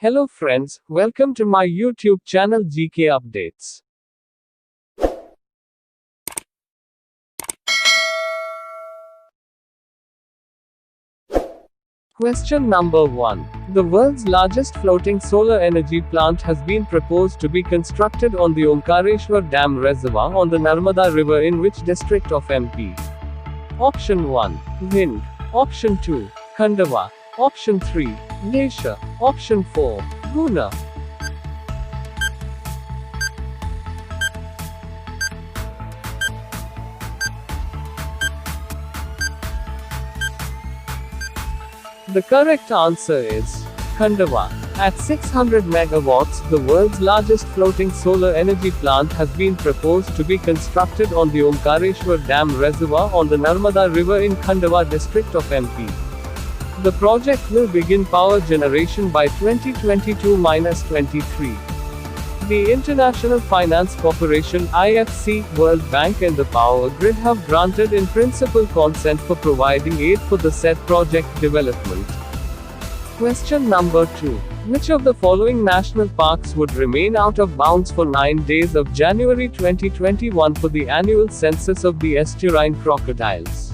Hello friends, welcome to my YouTube channel GK Updates. Question number 1. The world's largest floating solar energy plant has been proposed to be constructed on the Omkareshwar Dam Reservoir on the Narmada River in which district of MP? Option 1. Vind. Option 2. Khandwa. Option 3. Glacier. Option 4. Guna. The correct answer is Khandwa. At 600 megawatts, the world's largest floating solar energy plant has been proposed to be constructed on the Omkareshwar Dam Reservoir on the Narmada River in Khandwa district of MP. The project will begin power generation by 2022-23. The International Finance Corporation (IFC), World Bank and the Power Grid have granted in principle consent for providing aid for the said project development. Question number 2. Which of the following national parks would remain out of bounds for 9 days of January 2021 for the annual census of the estuarine crocodiles?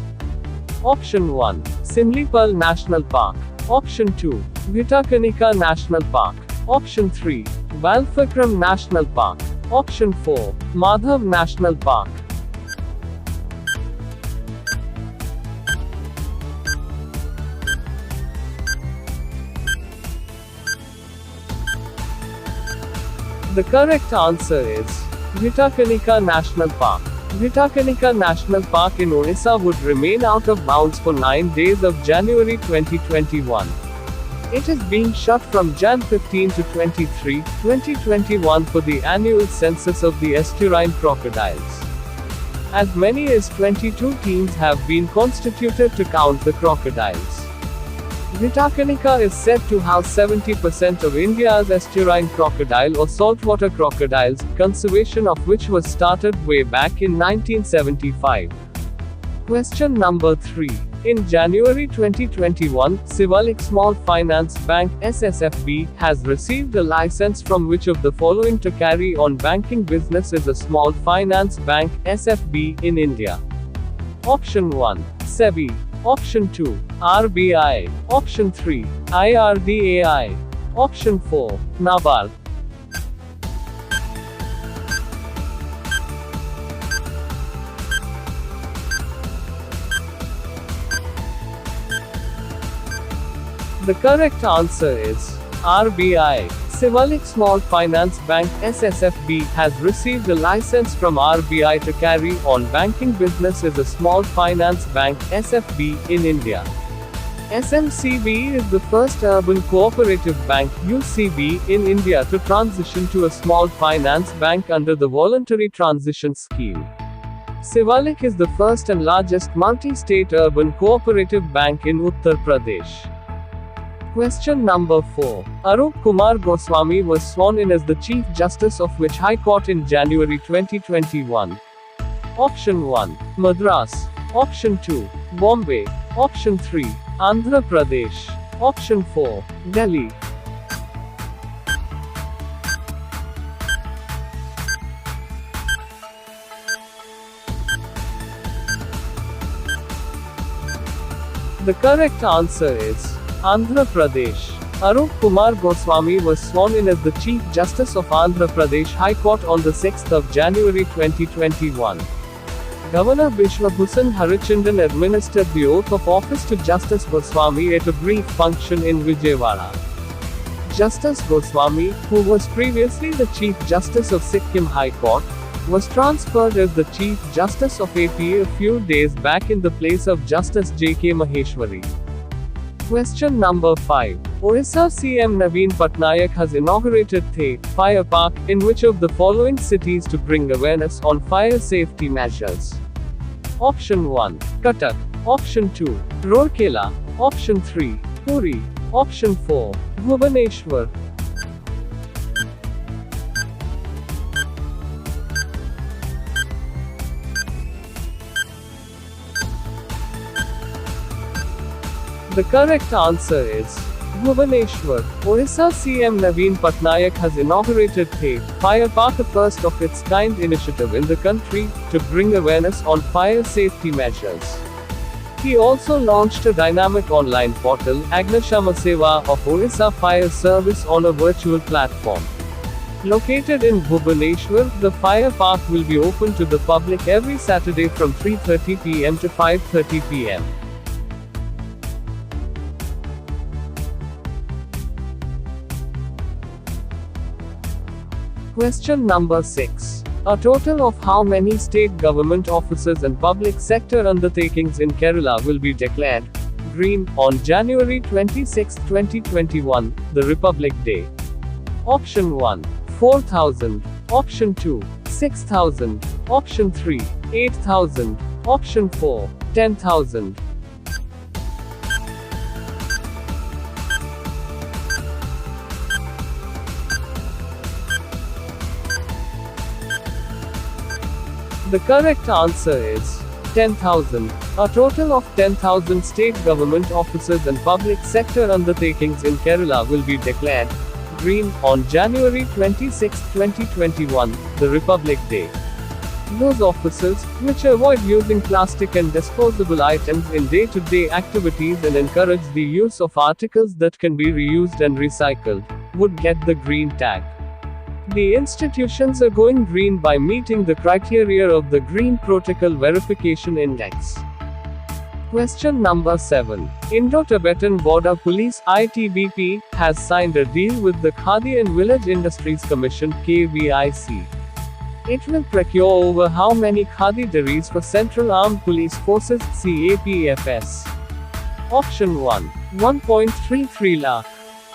Option 1. Simlipal National Park. Option 2. Bhitakanika National Park. Option 3. Balpakram National Park. Option 4. Madhav National Park. The correct answer is Bhitakanika National Park. Bhitakanika National Park in Odisha would remain out of bounds for 9 days of January 2021. It is being shut from Jan 15 to 23, 2021 for the annual census of the estuarine crocodiles. As many as 22 teams have been constituted to count the crocodiles. Bhitakanika is said to house 70% of India's estuarine crocodile or saltwater crocodiles, conservation of which was started way back in 1975. Question number 3. In January 2021, Shivalik Small Finance Bank (SSFB) has received a license from which of the following to carry on banking business as a small finance bank (SFB) in India? Option 1. SEBI. Option 2. RBI. Option 3. IRDAI. Option 4. NABARD. The correct answer is RBI. Shivalik Small Finance Bank (SSFB) has received a license from RBI to carry on banking business as a small finance bank (SFB) in India. SMCB is the first urban cooperative bank (UCB) in India to transition to a small finance bank under the Voluntary Transition Scheme. Shivalik is the first and largest multi-state urban cooperative bank in Uttar Pradesh. Question number 4. Arup Kumar Goswami was sworn in as the Chief Justice of which High Court in January 2021? Option 1. Madras. Option 2. Bombay. Option 3. Andhra Pradesh. Option 4. Delhi. The correct answer is Andhra Pradesh. Arup Kumar Goswami was sworn in as the Chief Justice of Andhra Pradesh High Court on the 6th of January 2021. Governor Bishwabhusan Harichandan administered the oath of office to Justice Goswami at a brief function in Vijayawada. Justice Goswami, who was previously the Chief Justice of Sikkim High Court, was transferred as the Chief Justice of AP a few days back in the place of Justice J.K. Maheshwari. Question number 5. Orissa CM Naveen Patnaik has inaugurated The Fire Park in which of the following cities to bring awareness on fire safety measures? Option 1. Cuttack. Option 2. Rourkela. Option 3. Puri. Option 4. Bhubaneswar. The correct answer is Bhubaneswar, Orissa CM Naveen Patnaik has inaugurated The Fire Park, a first of its kind initiative in the country, to bring awareness on fire safety measures. He also launched a dynamic online portal, Agnishama Seva, of Orissa Fire Service on a virtual platform. Located in Bhubaneswar, the Fire Park will be open to the public every Saturday from 3:30 p.m. to 5:30 p.m. Question number 6. A total of how many state government offices and public sector undertakings in Kerala will be declared green on January 26, 2021, the Republic Day? Option 1. 4,000. Option 2. 6,000. Option 3. 8,000. Option 4. 10,000. The correct answer is 10,000. A total of 10,000 state government offices and public sector undertakings in Kerala will be declared green on January 26, 2021, the Republic Day. Those offices, which avoid using plastic and disposable items in day-to-day activities and encourage the use of articles that can be reused and recycled, would get the green tag. The institutions are going green by meeting the criteria of the Green Protocol Verification Index. Question number 7. Indo-Tibetan Border Police (ITBP) has signed a deal with the Khadi and Village Industries Commission (KVIC). It will procure over how many Khadi dairies for Central Armed Police Forces (CAPFS)? Option 1. 1.33 lakh.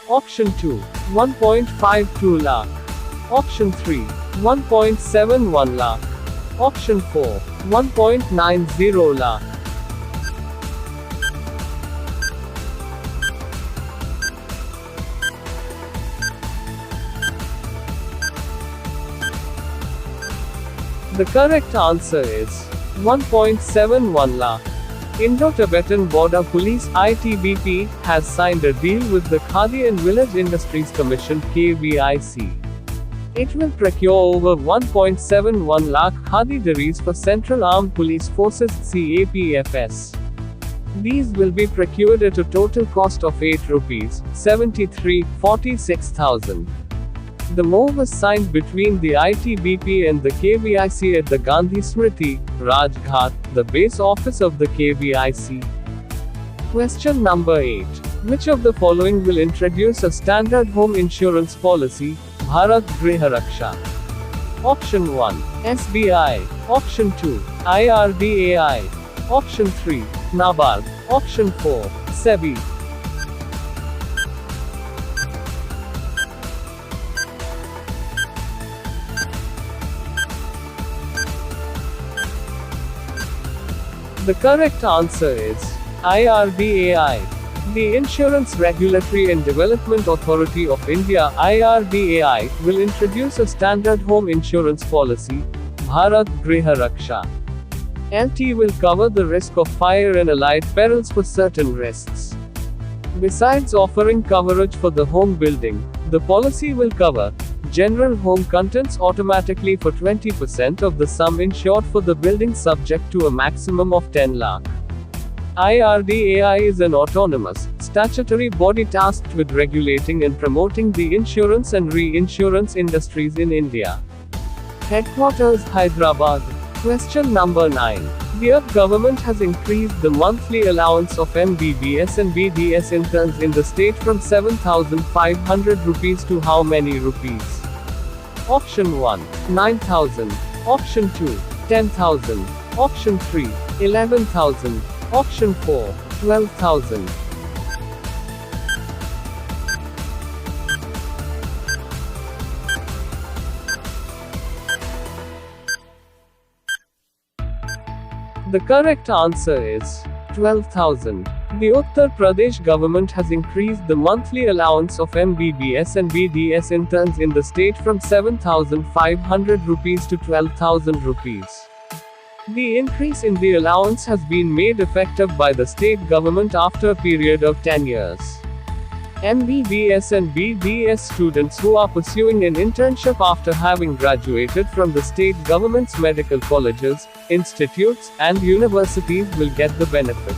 Option 2. 1.52 lakh. Option 3. 1.71 lakh. Option 4. 1.90 lakh. The correct answer is 1.71 lakh. Indo-Tibetan Border Police (ITBP) has signed a deal with the Khadi and Village Industries Commission (KVIC). It will procure over 1.71 lakh Khadi dairies for Central Armed Police Forces (CAPFS). These will be procured at a total cost of 8 rupees 73,46,000. The MoU was signed between the ITBP and the KVIC at the Gandhi Smriti, Rajghat, the base office of the KVIC. Question number 8. Which of the following will introduce a standard home insurance policy, Bharat Griha Raksha? Option 1. SBI. Option 2. IRDAI. Option 3. NABARD. Option 4. SEBI. The correct answer is IRDAI. The Insurance Regulatory and Development Authority of India (IRDAI) will introduce a standard home insurance policy, Bharat Griha Raksha. LT will cover the risk of fire and allied perils for certain risks. Besides offering coverage for the home building, the policy will cover general home contents automatically for 20% of the sum insured for the building subject to a maximum of 10 lakh. IRDAI is an autonomous, statutory body tasked with regulating and promoting the insurance and reinsurance industries in India. Headquarters Hyderabad. Question number 9. The government has increased the monthly allowance of MBBS and BDS interns in the state from 7,500 rupees to how many rupees? Option 1. 9,000. Option 2. 10,000. Option 3. 11,000. Option 4. 12,000. The correct answer is 12,000. The Uttar Pradesh government has increased the monthly allowance of MBBS and BDS interns in the state from 7,500 rupees to 12,000 rupees. The increase in the allowance has been made effective by the state government after a period of 10 years. MBBS and BBS students who are pursuing an internship after having graduated from the state government's medical colleges, institutes, and universities will get the benefit.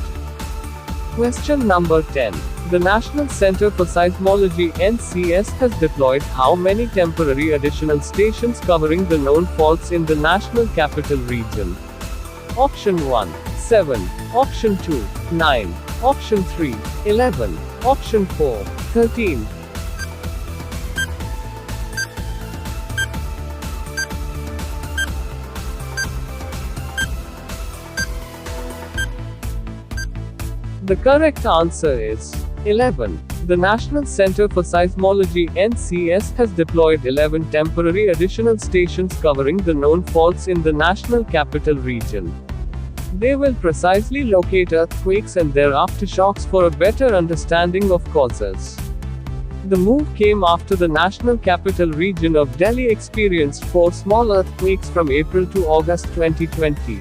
Question number 10. The National Center for Seismology (NCS) has deployed how many temporary additional stations covering the known faults in the National Capital Region? Option 1. 7. Option 2. 9. Option 3. 11. Option 4. 13. The correct answer is 11. The National Center for Seismology (NCS) has deployed 11 temporary additional stations covering the known faults in the National Capital Region. They will precisely locate earthquakes and their aftershocks for a better understanding of causes. The move came after the National Capital Region of Delhi experienced 4 small earthquakes from April to August 2020.